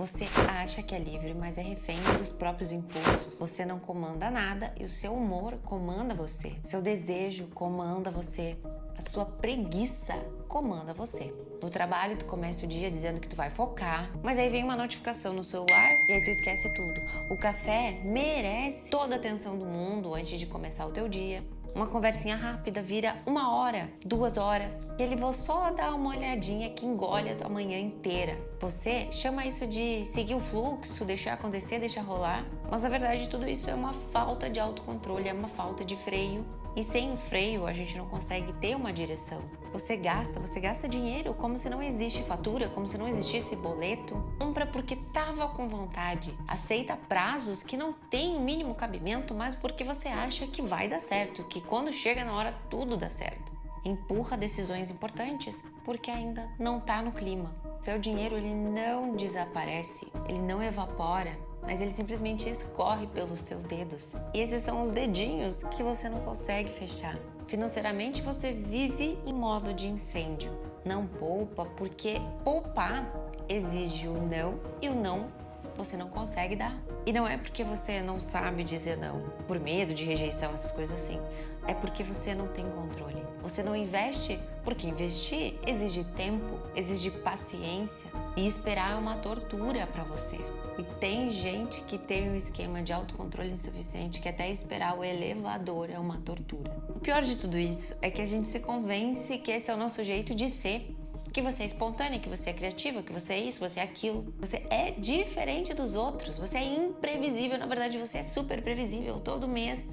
Você acha que é livre, mas é refém dos próprios impulsos. Você não comanda nada e o seu humor comanda você. Seu desejo comanda você. A sua preguiça comanda você. No trabalho, tu começa o dia dizendo que tu vai focar, mas aí vem uma notificação no celular e aí tu esquece tudo. O café merece toda a atenção do mundo antes de começar o teu dia. Uma conversinha rápida vira 1 hora, 2 horas. E ele vou só dar uma olhadinha que engole a tua manhã inteira. Você chama isso de seguir o fluxo, deixar acontecer, deixar rolar. Mas na verdade tudo isso é uma falta de autocontrole, é uma falta de freio. E sem o freio a gente não consegue ter uma direção. Você gasta dinheiro como se não existe fatura, como se não existisse boleto. Compra porque tava com vontade. Aceita prazos que não têm o mínimo cabimento, mas porque você acha que vai dar certo, que quando chega na hora tudo dá certo. Empurra decisões importantes porque ainda não tá no clima. Seu dinheiro ele não desaparece, ele não evapora, mas ele simplesmente escorre pelos teus dedos. E esses são os dedinhos que você não consegue fechar. Financeiramente você vive em modo de incêndio. Não poupa porque poupar exige o não e o não você não consegue dar. E não é porque você não sabe dizer não, por medo de rejeição, essas coisas assim. É porque você não tem controle. Você não investe porque investir exige tempo, exige paciência e esperar é uma tortura para você. E tem gente que tem um esquema de autocontrole insuficiente que até esperar o elevador é uma tortura. O pior de tudo isso é que a gente se convence que esse é o nosso jeito de ser, que você é espontânea, que você é criativa, que você é isso, você é aquilo. Você é diferente dos outros, você é imprevisível, na verdade você é super previsível. Todo mês,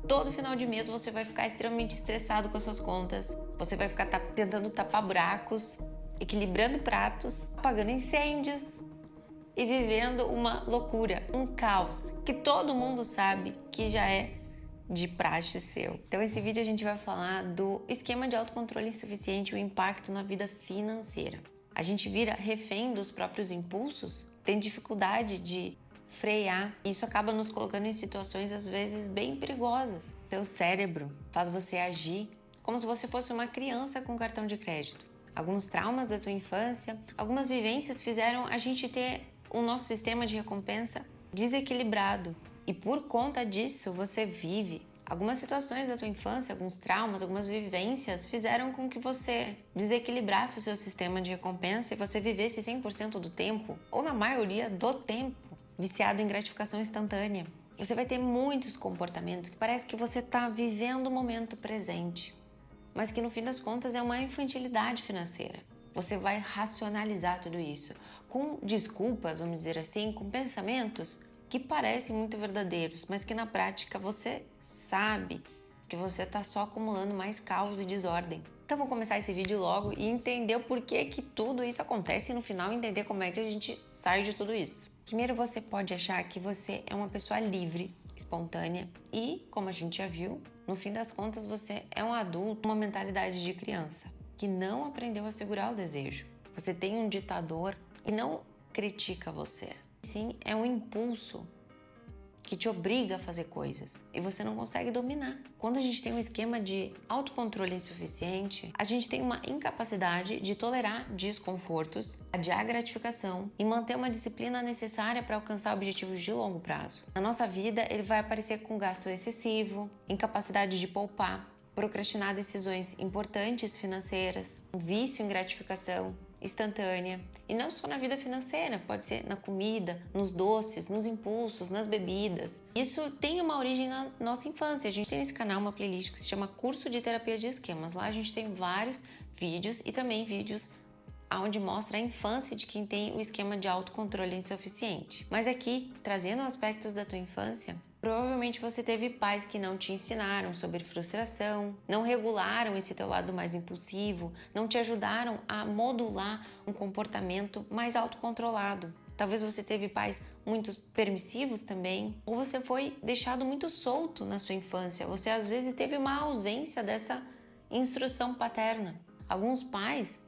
todo final de mês você vai ficar extremamente estressado com as suas contas, você vai ficar tentando tapar buracos, equilibrando pratos, apagando incêndios e vivendo uma loucura, um caos, que todo mundo sabe que já é de praxe seu. Então esse vídeo a gente vai falar do esquema de autocontrole insuficiente e o impacto na vida financeira. A gente vira refém dos próprios impulsos, tem dificuldade de frear, e isso acaba nos colocando em situações às vezes bem perigosas. Seu cérebro faz você agir como se você fosse uma criança com cartão de crédito. Alguns traumas da tua infância, algumas vivências fizeram a gente ter o nosso sistema de recompensa desequilibrado. E por conta disso, você vive. Algumas situações da tua infância, alguns traumas, algumas vivências fizeram com que você desequilibrasse o seu sistema de recompensa e você vivesse 100% do tempo, ou na maioria do tempo, viciado em gratificação instantânea. Você vai ter muitos comportamentos que parece que você está vivendo o momento presente, mas que no fim das contas é uma infantilidade financeira. Você vai racionalizar tudo isso com desculpas, vamos dizer assim, com pensamentos que parecem muito verdadeiros, mas que na prática você sabe que você está só acumulando mais caos e desordem. Então vou começar esse vídeo logo e entender o porquê que tudo isso acontece e no final entender como é que a gente sai de tudo isso. Primeiro, você pode achar que você é uma pessoa livre, espontânea e, como a gente já viu, no fim das contas você é um adulto com uma mentalidade de criança que não aprendeu a segurar o desejo. Você tem um ditador e não critica você. Sim, é um impulso que te obriga a fazer coisas e você não consegue dominar. Quando a gente tem um esquema de autocontrole insuficiente, a gente tem uma incapacidade de tolerar desconfortos, adiar a gratificação e manter uma disciplina necessária para alcançar objetivos de longo prazo. Na nossa vida, ele vai aparecer com gasto excessivo, incapacidade de poupar, procrastinar decisões importantes financeiras, um vício em gratificação instantânea. E não só na vida financeira, pode ser na comida, nos doces, nos impulsos, nas bebidas. Isso tem uma origem na nossa infância. A gente tem nesse canal uma playlist que se chama Curso de Terapia de Esquemas. Lá a gente tem vários vídeos e também vídeos onde mostra a infância de quem tem o esquema de autocontrole insuficiente. Mas aqui, trazendo aspectos da tua infância, provavelmente você teve pais que não te ensinaram sobre frustração, não regularam esse teu lado mais impulsivo, não te ajudaram a modular um comportamento mais autocontrolado. Talvez você teve pais muito permissivos também, ou você foi deixado muito solto na sua infância. Você às vezes teve uma ausência dessa instrução paterna. Alguns pais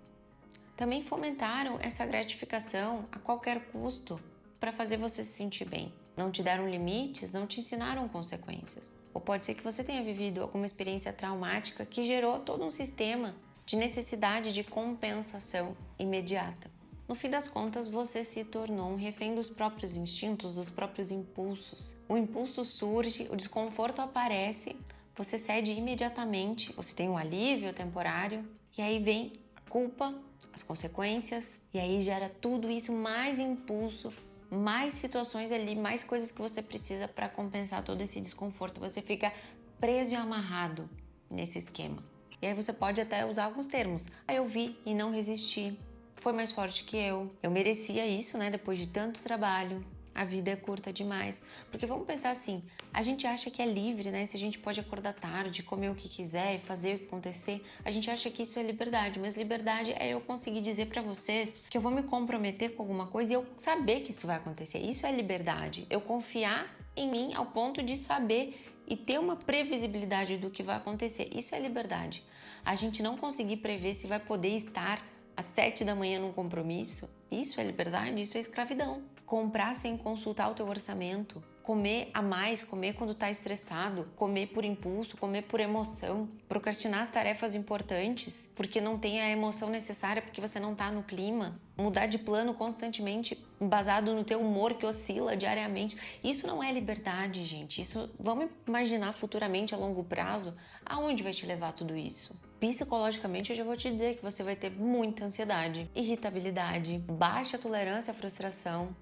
também fomentaram essa gratificação a qualquer custo para fazer você se sentir bem. Não te deram limites, não te ensinaram consequências. Ou pode ser que você tenha vivido alguma experiência traumática que gerou todo um sistema de necessidade de compensação imediata. No fim das contas, você se tornou um refém dos próprios instintos, dos próprios impulsos. O impulso surge, o desconforto aparece, você cede imediatamente, você tem um alívio temporário, e aí vem a culpa, as consequências, e aí gera tudo isso, mais impulso, mais situações ali, mais coisas que você precisa para compensar todo esse desconforto. Você fica preso e amarrado nesse esquema. E aí você pode até usar alguns termos. Eu vi e não resisti. Foi mais forte que eu. Eu merecia isso, né? Depois de tanto trabalho. A vida é curta demais. Porque vamos pensar assim, a gente acha que é livre, né? Se a gente pode acordar tarde, comer o que quiser e fazer o que acontecer, a gente acha que isso é liberdade. Mas liberdade é eu conseguir dizer pra vocês que eu vou me comprometer com alguma coisa e eu saber que isso vai acontecer. Isso é liberdade. Eu confiar em mim ao ponto de saber e ter uma previsibilidade do que vai acontecer. Isso é liberdade. A gente não conseguir prever se vai poder estar às 7 da manhã num compromisso, isso é liberdade, isso é escravidão. Comprar sem consultar o teu orçamento, comer a mais, comer quando tá estressado, comer por impulso, comer por emoção, procrastinar as tarefas importantes porque não tem a emoção necessária, porque você não tá no clima, mudar de plano constantemente baseado no teu humor que oscila diariamente. Isso não é liberdade, gente. Isso, vamos imaginar futuramente a longo prazo, aonde vai te levar tudo isso? Psicologicamente, eu já vou te dizer que você vai ter muita ansiedade, irritabilidade, baixa tolerância à frustração,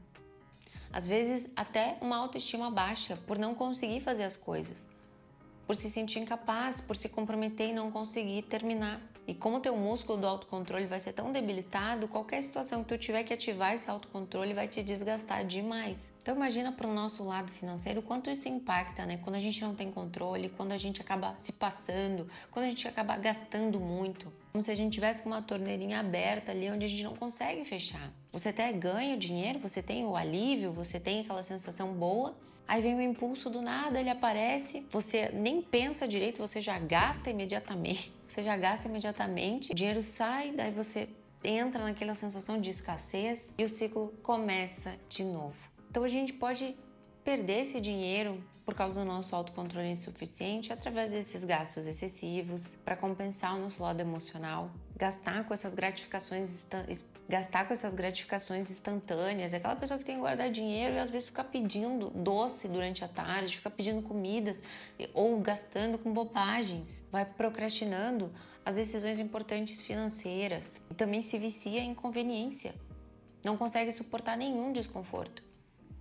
às vezes até uma autoestima baixa por não conseguir fazer as coisas, por se sentir incapaz, por se comprometer e não conseguir terminar. E como o teu músculo do autocontrole vai ser tão debilitado, qualquer situação que tu tiver que ativar esse autocontrole vai te desgastar demais. Então imagina para o nosso lado financeiro o quanto isso impacta, né? Quando a gente não tem controle, quando a gente acaba se passando, quando a gente acaba gastando muito. Como se a gente tivesse com uma torneirinha aberta ali onde a gente não consegue fechar. Você até ganha o dinheiro, você tem o alívio, você tem aquela sensação boa, aí vem o impulso do nada, ele aparece, você nem pensa direito, você já gasta imediatamente. O dinheiro sai, daí você entra naquela sensação de escassez e o ciclo começa de novo. Então a gente pode perder esse dinheiro por causa do nosso autocontrole insuficiente através desses gastos excessivos, para compensar o nosso lado emocional, gastar com essas gratificações instantâneas. É aquela pessoa que tem que guardar dinheiro e às vezes fica pedindo doce durante a tarde, fica pedindo comidas ou gastando com bobagens, vai procrastinando as decisões importantes financeiras e também se vicia em conveniência, não consegue suportar nenhum desconforto,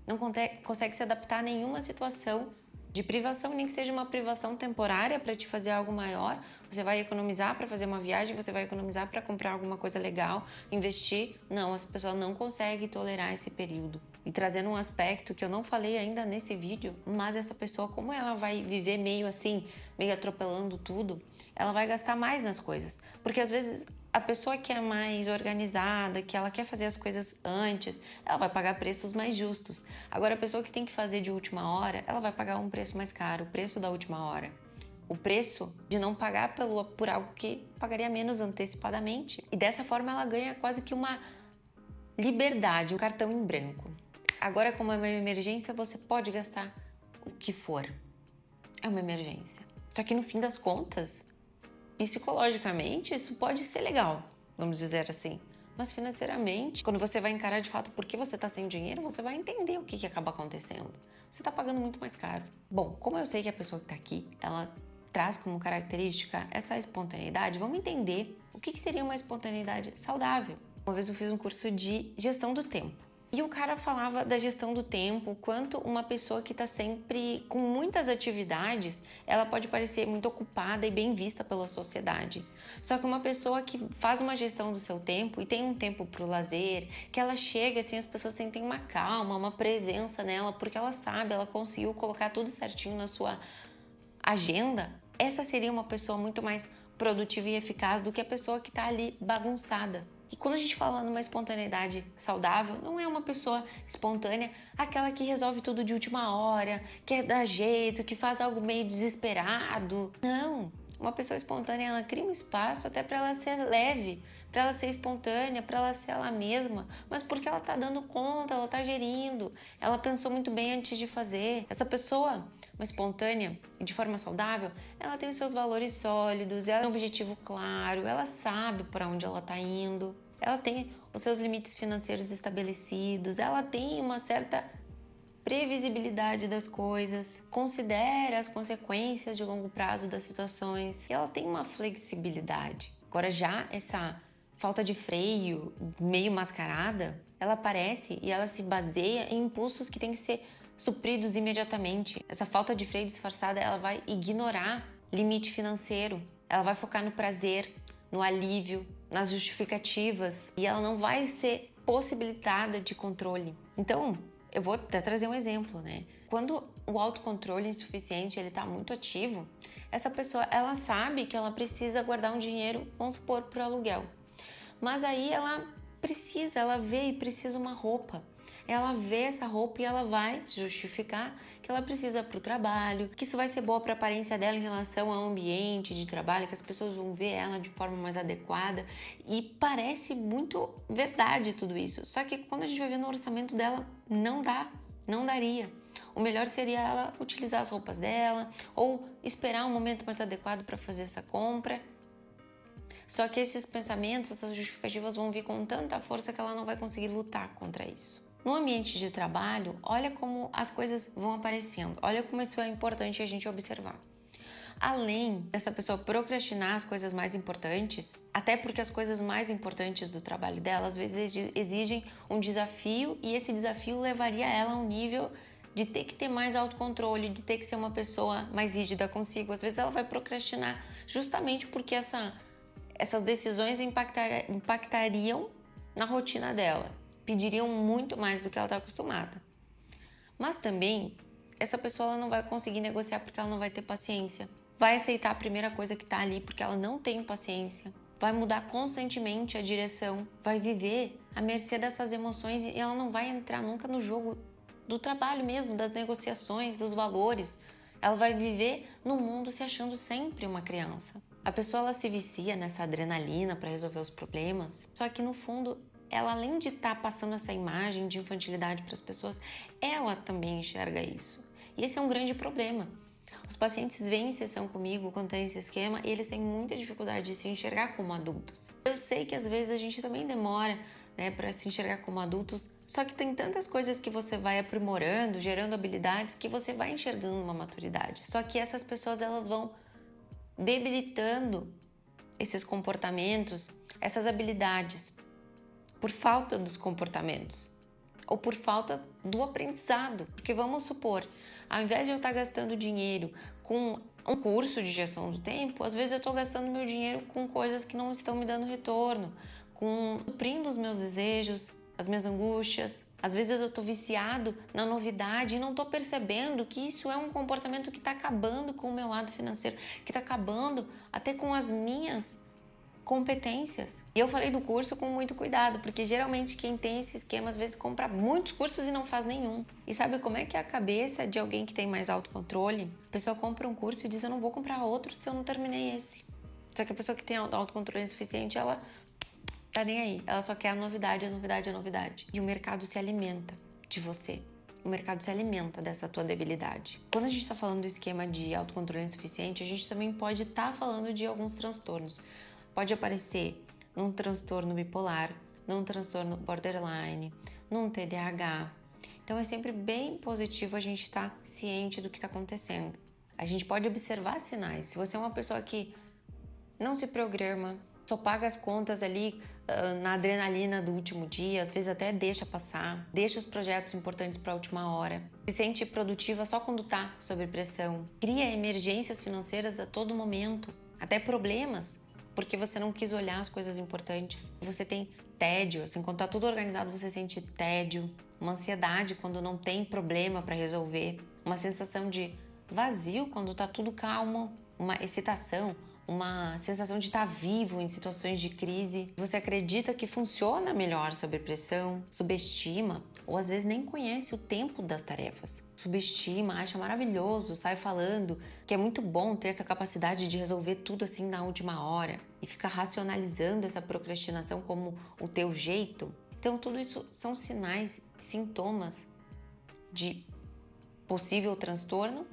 não consegue se adaptar a nenhuma situação de privação, nem que seja uma privação temporária para te fazer algo maior. Você vai economizar para fazer uma viagem, você vai economizar para comprar alguma coisa legal, investir. Não, essa pessoa não consegue tolerar esse período. E trazendo um aspecto que eu não falei ainda nesse vídeo, mas essa pessoa, como ela vai viver meio assim, meio atropelando tudo, ela vai gastar mais nas coisas. Porque às vezes a pessoa que é mais organizada, que ela quer fazer as coisas antes, ela vai pagar preços mais justos. Agora, a pessoa que tem que fazer de última hora, ela vai pagar um preço mais caro, o preço da última hora. O preço de não pagar por algo que pagaria menos antecipadamente. E dessa forma ela ganha quase que uma liberdade, um cartão em branco. Agora, como é uma emergência, você pode gastar o que for. É uma emergência. Só que no fim das contas, psicologicamente, isso pode ser legal, vamos dizer assim. Mas financeiramente, quando você vai encarar de fato por que você está sem dinheiro, você vai entender o que acaba acontecendo. Você está pagando muito mais caro. Bom, como eu sei que a pessoa que está aqui, ela traz como característica essa espontaneidade, vamos entender o que seria uma espontaneidade saudável. Uma vez eu fiz um curso de gestão do tempo. E o cara falava da gestão do tempo, quanto uma pessoa que está sempre com muitas atividades, ela pode parecer muito ocupada e bem vista pela sociedade. Só que uma pessoa que faz uma gestão do seu tempo e tem um tempo para o lazer, que ela chega assim, as pessoas sentem uma calma, uma presença nela, porque ela sabe, ela conseguiu colocar tudo certinho na sua agenda, essa seria uma pessoa muito mais produtiva e eficaz do que a pessoa que está ali bagunçada. E quando a gente fala numa espontaneidade saudável, não é uma pessoa espontânea aquela que resolve tudo de última hora, que dá jeito, que faz algo meio desesperado. Não! Uma pessoa espontânea, ela cria um espaço até para ela ser leve, para ela ser espontânea, para ela ser ela mesma, mas porque ela tá dando conta, ela tá gerindo, ela pensou muito bem antes de fazer. Essa pessoa, uma espontânea e de forma saudável, ela tem os seus valores sólidos, ela tem um objetivo claro, ela sabe para onde ela tá indo. ela tem os seus limites financeiros estabelecidos, ela tem uma certa previsibilidade das coisas, considera as consequências de longo prazo das situações e ela tem uma flexibilidade. Agora já essa falta de freio meio mascarada, ela aparece e ela se baseia em impulsos que têm que ser supridos imediatamente. Essa falta de freio disfarçada, ela vai ignorar limite financeiro, ela vai focar no prazer, no alívio, nas justificativas e ela não vai ser possibilitada de controle. Então, eu vou até trazer um exemplo, né? Quando o autocontrole insuficiente ele tá muito ativo, essa pessoa ela sabe que ela precisa guardar um dinheiro, vamos supor, para o aluguel. Mas aí ela vê e precisa uma roupa. Ela vê essa roupa e ela vai justificar que ela precisa para o trabalho, que isso vai ser boa para a aparência dela em relação ao ambiente de trabalho, que as pessoas vão ver ela de forma mais adequada. E parece muito verdade tudo isso. Só que quando a gente vai ver no orçamento dela, não daria. O melhor seria ela utilizar as roupas dela ou esperar um momento mais adequado para fazer essa compra. Só que esses pensamentos, essas justificativas vão vir com tanta força que ela não vai conseguir lutar contra isso. No ambiente de trabalho, olha como as coisas vão aparecendo, olha como isso é importante a gente observar. Além dessa pessoa procrastinar as coisas mais importantes, até porque as coisas mais importantes do trabalho dela às vezes exigem um desafio e esse desafio levaria ela a um nível de ter que ter mais autocontrole, de ter que ser uma pessoa mais rígida consigo. Às vezes ela vai procrastinar justamente porque essas decisões impactariam na rotina dela, pediriam muito mais do que ela está acostumada. Mas também, essa pessoa ela não vai conseguir negociar porque ela não vai ter paciência. Vai aceitar a primeira coisa que está ali porque ela não tem paciência. Vai mudar constantemente a direção. Vai viver à mercê dessas emoções e ela não vai entrar nunca no jogo do trabalho mesmo, das negociações, dos valores. Ela vai viver no mundo se achando sempre uma criança. A pessoa ela se vicia nessa adrenalina para resolver os problemas, só que no fundo ela, além de estar passando essa imagem de infantilidade para as pessoas, ela também enxerga isso. E esse é um grande problema. Os pacientes vêm em sessão comigo quando tem esse esquema e eles têm muita dificuldade de se enxergar como adultos. Eu sei que às vezes a gente também demora, né, para se enxergar como adultos, só que tem tantas coisas que você vai aprimorando, gerando habilidades, que você vai enxergando uma maturidade. Só que essas pessoas elas vão debilitando esses comportamentos, essas habilidades, por falta dos comportamentos ou por falta do aprendizado. Porque vamos supor, ao invés de eu estar gastando dinheiro com um curso de gestão do tempo, às vezes eu estou gastando meu dinheiro com coisas que não estão me dando retorno, suprindo os meus desejos, as minhas angústias. Às vezes eu estou viciado na novidade e não estou percebendo que isso é um comportamento que está acabando com o meu lado financeiro, que está acabando até com as minhas competências. E eu falei do curso com muito cuidado, porque geralmente quem tem esse esquema às vezes compra muitos cursos e não faz nenhum. E sabe como é que é a cabeça de alguém que tem mais autocontrole? A pessoa compra um curso e diz, eu não vou comprar outro se eu não terminei esse. Só que a pessoa que tem autocontrole insuficiente, ela tá nem aí. Ela só quer a novidade, a novidade, a novidade. E o mercado se alimenta de você. O mercado se alimenta dessa tua debilidade. Quando a gente está falando do esquema de autocontrole insuficiente, a gente também pode estar falando de alguns transtornos. Pode aparecer num transtorno bipolar, num transtorno borderline, num TDAH. Então é sempre bem positivo a gente estar ciente do que está acontecendo. A gente pode observar sinais. Se você é uma pessoa que não se programa, só paga as contas ali na adrenalina do último dia, às vezes até deixa passar, deixa os projetos importantes para a última hora, se sente produtiva só quando está sob pressão, cria emergências financeiras a todo momento, até problemas, porque você não quis olhar as coisas importantes. Você tem tédio, assim, quando tá tudo organizado você sente tédio, uma ansiedade quando não tem problema para resolver, uma sensação de vazio quando tá tudo calmo, uma excitação, uma sensação de estar vivo em situações de crise. Você acredita que funciona melhor sob pressão, subestima ou às vezes nem conhece o tempo das tarefas. Subestima, acha maravilhoso, sai falando que é muito bom ter essa capacidade de resolver tudo assim na última hora e fica racionalizando essa procrastinação como o teu jeito. Então tudo isso são sinais, sintomas de possível transtorno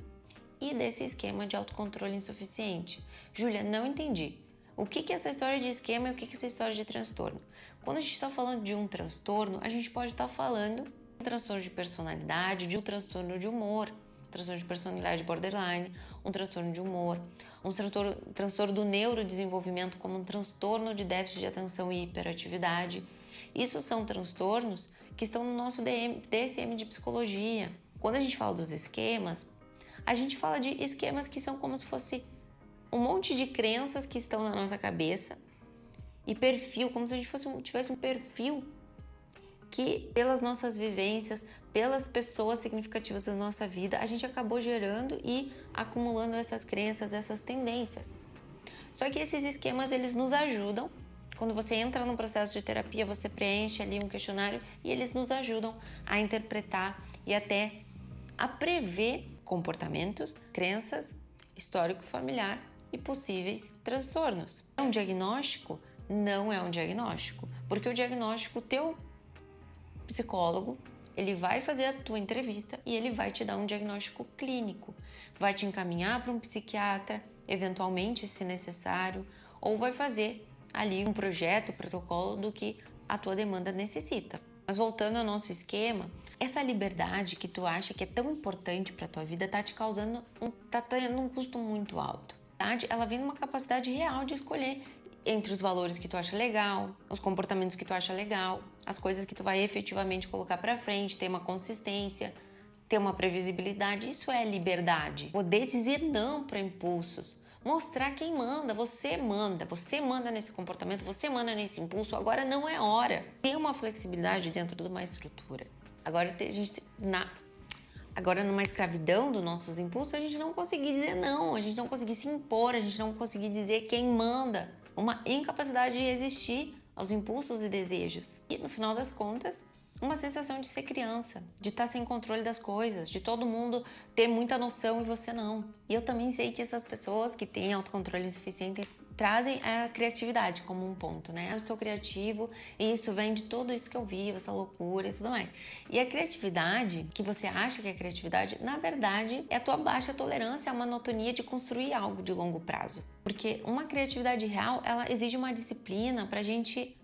e desse esquema de autocontrole insuficiente. Júlia, não entendi. O que é essa história de esquema e o que é essa história de transtorno? Quando a gente está falando de um transtorno, a gente pode estar falando de um transtorno de personalidade, de um transtorno de humor, um transtorno de personalidade borderline, um transtorno de humor, um transtorno do neurodesenvolvimento, como um transtorno de déficit de atenção e hiperatividade. Isso são transtornos que estão no nosso DSM de psicologia. Quando a gente fala dos esquemas, a gente fala de esquemas que são como se fosse um monte de crenças que estão na nossa cabeça e perfil, como se a gente tivesse um perfil que, pelas nossas vivências, pelas pessoas significativas da nossa vida, a gente acabou gerando e acumulando essas crenças, essas tendências. Só que esses esquemas, eles nos ajudam. Quando você entra num processo de terapia, você preenche ali um questionário e eles nos ajudam a interpretar e até a prever comportamentos, crenças, histórico familiar e possíveis transtornos. É um diagnóstico? Não é um diagnóstico, porque o diagnóstico, o teu psicólogo, ele vai fazer a tua entrevista e ele vai te dar um diagnóstico clínico, vai te encaminhar para um psiquiatra, eventualmente, se necessário, ou vai fazer ali um projeto, protocolo do que a tua demanda necessita. Mas voltando ao nosso esquema, essa liberdade que tu acha que é tão importante para a tua vida tá te causando tá tendo um custo muito alto. Ela vem numa capacidade real de escolher entre os valores que tu acha legal, os comportamentos que tu acha legal, as coisas que tu vai efetivamente colocar para frente, ter uma consistência, ter uma previsibilidade. Isso é liberdade. Poder dizer não para impulsos. Mostrar quem manda, você manda nesse comportamento, você manda nesse impulso, agora não é hora. Ter uma flexibilidade dentro de uma estrutura. Agora numa escravidão dos nossos impulsos, a gente não conseguir dizer não, a gente não conseguir se impor, a gente não conseguir dizer quem manda. Uma incapacidade de resistir aos impulsos e desejos. E no final das contas, uma sensação de ser criança, de estar sem controle das coisas, de todo mundo ter muita noção e você não. E eu também sei que essas pessoas que têm autocontrole suficiente trazem a criatividade como um ponto, né? Eu sou criativo e isso vem de tudo isso que eu vivo, essa loucura e tudo mais. E a criatividade, que você acha que é criatividade, na verdade é a tua baixa tolerância a uma monotonia de construir algo de longo prazo. Porque uma criatividade real, ela exige uma disciplina pra gente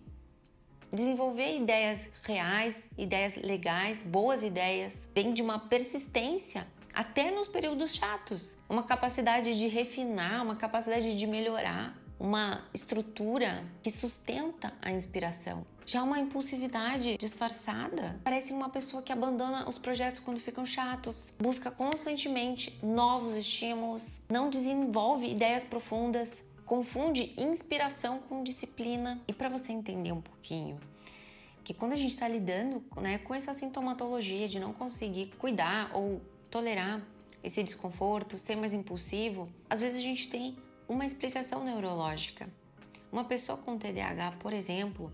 desenvolver ideias reais, ideias legais, boas ideias, vem de uma persistência até nos períodos chatos, uma capacidade de refinar, uma capacidade de melhorar, uma estrutura que sustenta a inspiração. Já uma impulsividade disfarçada, parece uma pessoa que abandona os projetos quando ficam chatos, busca constantemente novos estímulos, não desenvolve ideias profundas, confunde inspiração com disciplina. E para você entender um pouquinho, que quando a gente está lidando, né, com essa sintomatologia de não conseguir cuidar ou tolerar esse desconforto, ser mais impulsivo, às vezes a gente tem uma explicação neurológica. Uma pessoa com TDAH, por exemplo,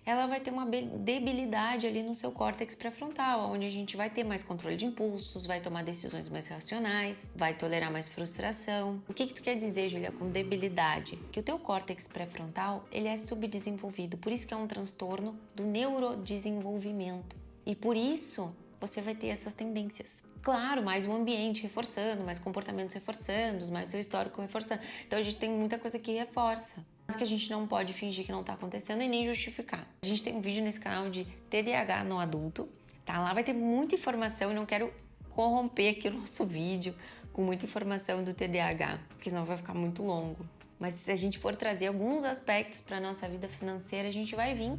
ela vai ter uma debilidade ali no seu córtex pré-frontal, onde a gente vai ter mais controle de impulsos, vai tomar decisões mais racionais, vai tolerar mais frustração. O que tu quer dizer, Júlia, com debilidade? Que o teu córtex pré-frontal, ele é subdesenvolvido, por isso que é um transtorno do neurodesenvolvimento. E por isso, você vai ter essas tendências. Claro, mais o ambiente reforçando, mais comportamentos reforçando, mais seu histórico reforçando. Então a gente tem muita coisa que reforça. Mas que a gente não pode fingir que não tá acontecendo e nem justificar. A gente tem um vídeo nesse canal de TDAH no adulto, tá? Lá vai ter muita informação e não quero corromper aqui o nosso vídeo com muita informação do TDAH, porque senão vai ficar muito longo. Mas se a gente for trazer alguns aspectos para nossa vida financeira, a gente vai vir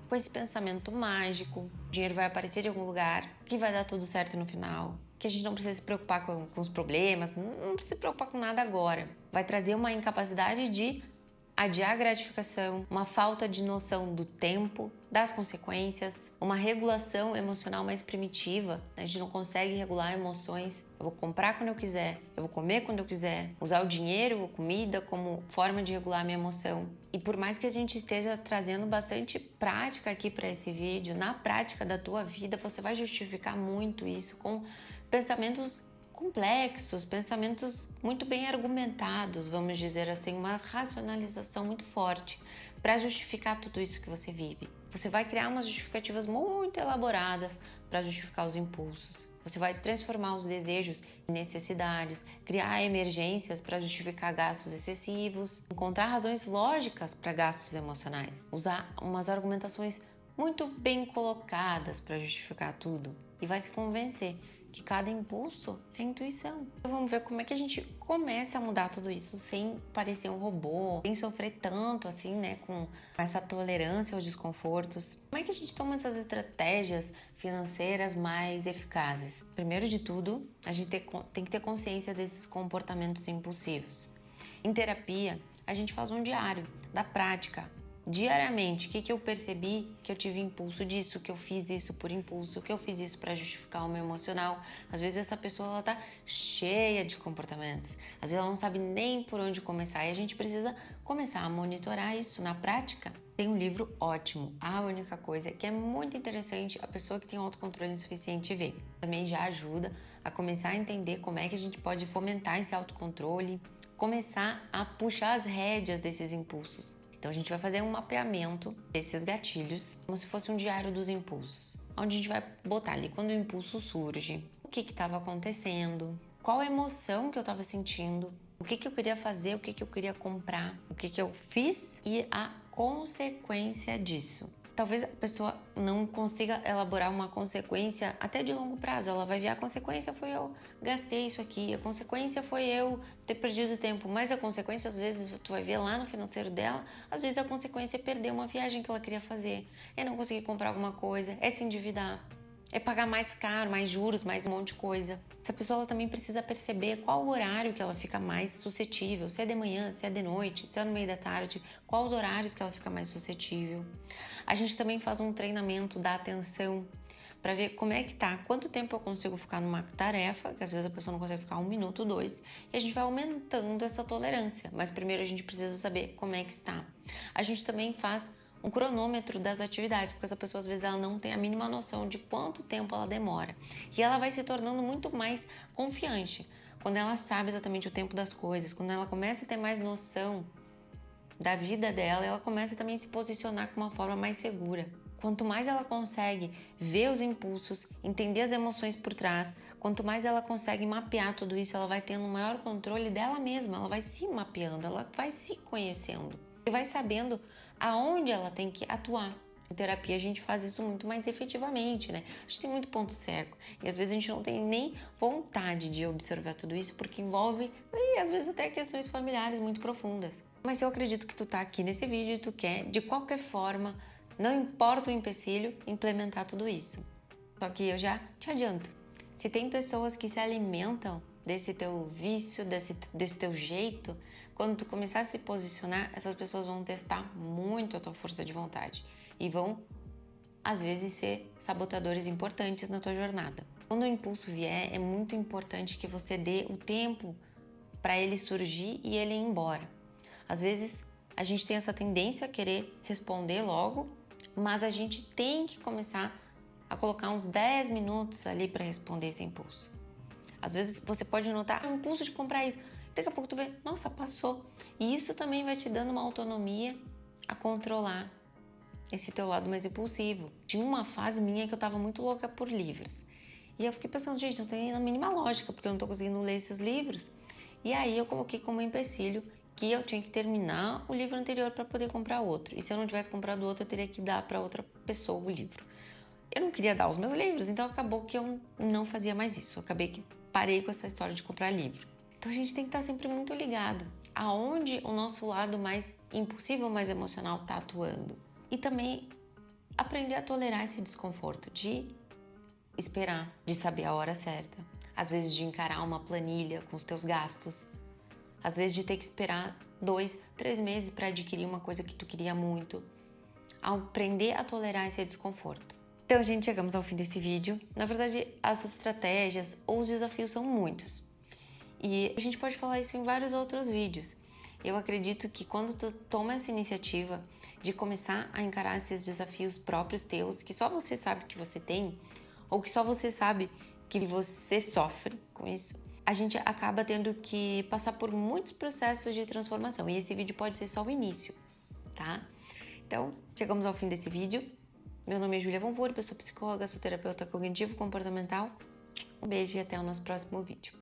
com esse pensamento mágico, o dinheiro vai aparecer de algum lugar, que vai dar tudo certo no final, que a gente não precisa se preocupar com os problemas, não precisa se preocupar com nada agora. Vai trazer uma incapacidade de adiar a gratificação, uma falta de noção do tempo, das consequências, uma regulação emocional mais primitiva. A gente não consegue regular emoções. Eu vou comprar quando eu quiser, eu vou comer quando eu quiser, usar o dinheiro, a comida como forma de regular a minha emoção. E por mais que a gente esteja trazendo bastante prática aqui para esse vídeo, na prática da tua vida, você vai justificar muito isso com pensamentos complexos, pensamentos muito bem argumentados, vamos dizer assim, uma racionalização muito forte para justificar tudo isso que você vive. Você vai criar umas justificativas muito elaboradas para justificar os impulsos. Você vai transformar os desejos em necessidades, criar emergências para justificar gastos excessivos, encontrar razões lógicas para gastos emocionais, usar umas argumentações muito bem colocadas para justificar tudo e vai se convencer que cada impulso é intuição. Então vamos ver como é que a gente começa a mudar tudo isso sem parecer um robô, sem sofrer tanto assim, né, com essa tolerância aos desconfortos. Como é que a gente toma essas estratégias financeiras mais eficazes? Primeiro de tudo, a gente tem que ter consciência desses comportamentos impulsivos. Em terapia, a gente faz um diário da prática. Diariamente, o que eu percebi que eu tive impulso disso, que eu fiz isso por impulso, que eu fiz isso para justificar o meu emocional. Às vezes essa pessoa ela tá cheia de comportamentos, às vezes ela não sabe nem por onde começar e a gente precisa começar a monitorar isso na prática. Tem um livro ótimo, A Única Coisa, que é muito interessante a pessoa que tem autocontrole insuficiente ver. Também já ajuda a começar a entender como é que a gente pode fomentar esse autocontrole, começar a puxar as rédeas desses impulsos. Então a gente vai fazer um mapeamento desses gatilhos, como se fosse um diário dos impulsos, onde a gente vai botar ali quando o impulso surge, o que estava acontecendo, qual a emoção que eu estava sentindo, o que eu queria fazer, o que eu queria comprar, o que eu fiz e a consequência disso. Talvez a pessoa não consiga elaborar uma consequência até de longo prazo. Ela vai ver a consequência foi eu gastei isso aqui, a consequência foi eu ter perdido tempo. Mas a consequência, às vezes, tu vai ver lá no financeiro dela, às vezes a consequência é perder uma viagem que ela queria fazer, é não conseguir comprar alguma coisa, é se endividar, é pagar mais caro, mais juros, mais um monte de coisa. Essa pessoa ela também precisa perceber qual o horário que ela fica mais suscetível, se é de manhã, se é de noite, se é no meio da tarde, quais os horários que ela fica mais suscetível. A gente também faz um treinamento da atenção para ver como é que tá, quanto tempo eu consigo ficar numa tarefa, que às vezes a pessoa não consegue ficar 1 minuto, 2, e a gente vai aumentando essa tolerância, mas primeiro a gente precisa saber como é que está. A gente também faz um cronômetro das atividades, porque essa pessoa às vezes ela não tem a mínima noção de quanto tempo ela demora. E ela vai se tornando muito mais confiante quando ela sabe exatamente o tempo das coisas, quando ela começa a ter mais noção da vida dela, ela começa também a se posicionar com uma forma mais segura. Quanto mais ela consegue ver os impulsos, entender as emoções por trás, quanto mais ela consegue mapear tudo isso, ela vai tendo um maior controle dela mesma, ela vai se mapeando, ela vai se conhecendo. E vai sabendo aonde ela tem que atuar. Em terapia a gente faz isso muito mais efetivamente, né? A gente tem muito ponto cego e às vezes a gente não tem nem vontade de observar tudo isso porque envolve, e às vezes até questões familiares muito profundas. Mas eu acredito que tu tá aqui nesse vídeo e tu quer, de qualquer forma, não importa o empecilho, implementar tudo isso. Só que eu já te adianto, se tem pessoas que se alimentam desse teu vício, desse teu jeito, quando tu começar a se posicionar, essas pessoas vão testar muito a tua força de vontade e vão, às vezes, ser sabotadores importantes na tua jornada. Quando o impulso vier, é muito importante que você dê o tempo para ele surgir e ele ir embora. Às vezes, a gente tem essa tendência a querer responder logo, mas a gente tem que começar a colocar uns 10 minutos ali para responder esse impulso. Às vezes você pode notar o impulso de comprar isso. Daqui a pouco tu vê, nossa, passou. E isso também vai te dando uma autonomia a controlar esse teu lado mais impulsivo. Tinha uma fase minha que eu tava muito louca por livros. E eu fiquei pensando, gente, não tem a mínima lógica, porque eu não tô conseguindo ler esses livros. E aí eu coloquei como empecilho que eu tinha que terminar o livro anterior para poder comprar outro. E se eu não tivesse comprado outro, eu teria que dar para outra pessoa o livro. Eu não queria dar os meus livros, então acabou que eu não fazia mais isso. Eu acabei que parei com essa história de comprar livro. Então a gente tem que estar sempre muito ligado aonde o nosso lado mais impulsivo, mais emocional está atuando. E também aprender a tolerar esse desconforto de esperar, de saber a hora certa. Às vezes de encarar uma planilha com os teus gastos. Às vezes de ter que esperar 2, 3 meses para adquirir uma coisa que tu queria muito. Aprender a tolerar esse desconforto. Então, gente, chegamos ao fim desse vídeo. Na verdade, as estratégias ou os desafios são muitos. E a gente pode falar isso em vários outros vídeos. Eu acredito que quando tu toma essa iniciativa de começar a encarar esses desafios próprios teus, que só você sabe que você tem, ou que só você sabe que você sofre com isso, a gente acaba tendo que passar por muitos processos de transformação. E esse vídeo pode ser só o início, tá? Então, chegamos ao fim desse vídeo. Meu nome é Julia Von Wurp, eu sou psicóloga, sou terapeuta cognitivo-comportamental Um beijo e até o nosso próximo vídeo.